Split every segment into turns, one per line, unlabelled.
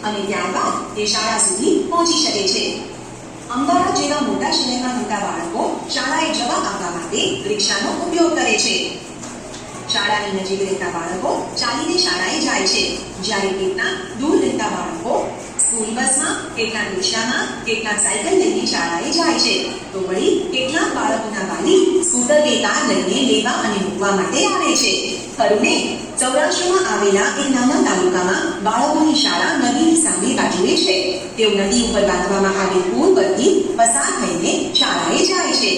અને ત્યારબાદ તે શાળા સુધી પહોંચી શકે છે. અમદાવાદ જેવા મોટા શહેરમાં રહેતા બાળકો શાળાએ જવા આવવા માટે રિક્ષાનો ઉપયોગ કરે છે. શાળાની નજીક રહેતા બાળકો ચાલીને શાળાએ જાય છે, જ્યારે કેટલાક દૂર રહેતા બાળકો સ્કૂલ બસમાં, કેટલાક રિક્ષામાં, કેટલાક સાયકલ લઈને શાળાએ જાય છે. તો વળી કેટલાક બાળકોના વાલી સ્કૂટર કે કાર લઈને લેવા અને મૂકવા માટે આવે છે. ખરું ને? સૌરાષ્ટ્રમાં આવેલા એક નાના તાલુકામાં બાળકોની શાળા નદીની સામે બાજુએ છે. તેઓ નદી ઉપર બાંધવામાં આવેલ પુલ પરથી પસાર થઈને શાળાએ જાય છે.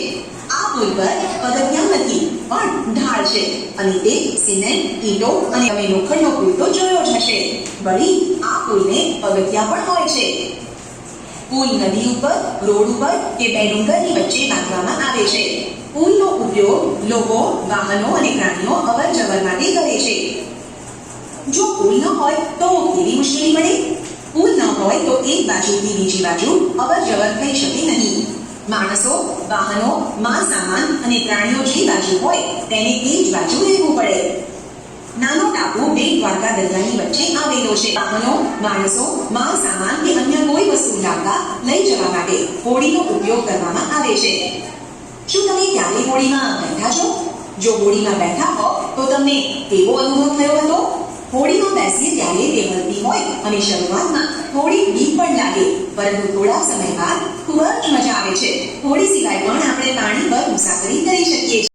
આ પુલ પર પગથિયાં નથી, પણ ઢાળ છે અને તે સિમેન્ટ, ઈંટો અને તમે લોખંડનો પુલ તો જોયો જ હશે. વળી આ પુલને પગથિયાં પણ હોય છે. પુલ નદી ઉપર, રોડ ઉપર કે બે ડુંગરની વચ્ચે બાંધવામાં આવે છે. પુલનો ઉપયોગ લોકો, વાહનો અને પ્રાણીઓ અવર જવર માટે કરે છે. જો પુલ ન હોય તો કેવી મુશ્કેલી પડે? પુલ ન હોય તો એક બાજુથી બીજી બાજુ અવર જવર થઈ શકે નહીં. માણસો, વાહનો, માલ સામાન અને પ્રાણીઓ જે બાજુ હોય તેને તે જ બાજુ રહેવું પડે. નાનો ટાપુ બેટ દ્વારકા દરિયાની વચ્ચે આવેલો છે. વાહનો, માણસો, માલ સામાન કે અન્ય કોઈ વસ્તુ લાવવા લઈ જવા માટે હોડીનો ઉપયોગ કરવામાં આવે છે. શું તમે ક્યારે હોડીમાં બેઠા છો? જો હોડીમાં બેઠા હો તો તમને કેવો અનુભવ થયો હતો? હોડીમાં બેસીએ ત્યારે તે હલતી હોય અને શરૂઆતમાં થોડી બીક પણ લાગે, પરંતુ થોડા સમય બાદ ખૂબ જ મજા આવે છે. હોડી સિવાય પણ આપણે પાણી પર મુસાફરી કરી શકીએ છીએ.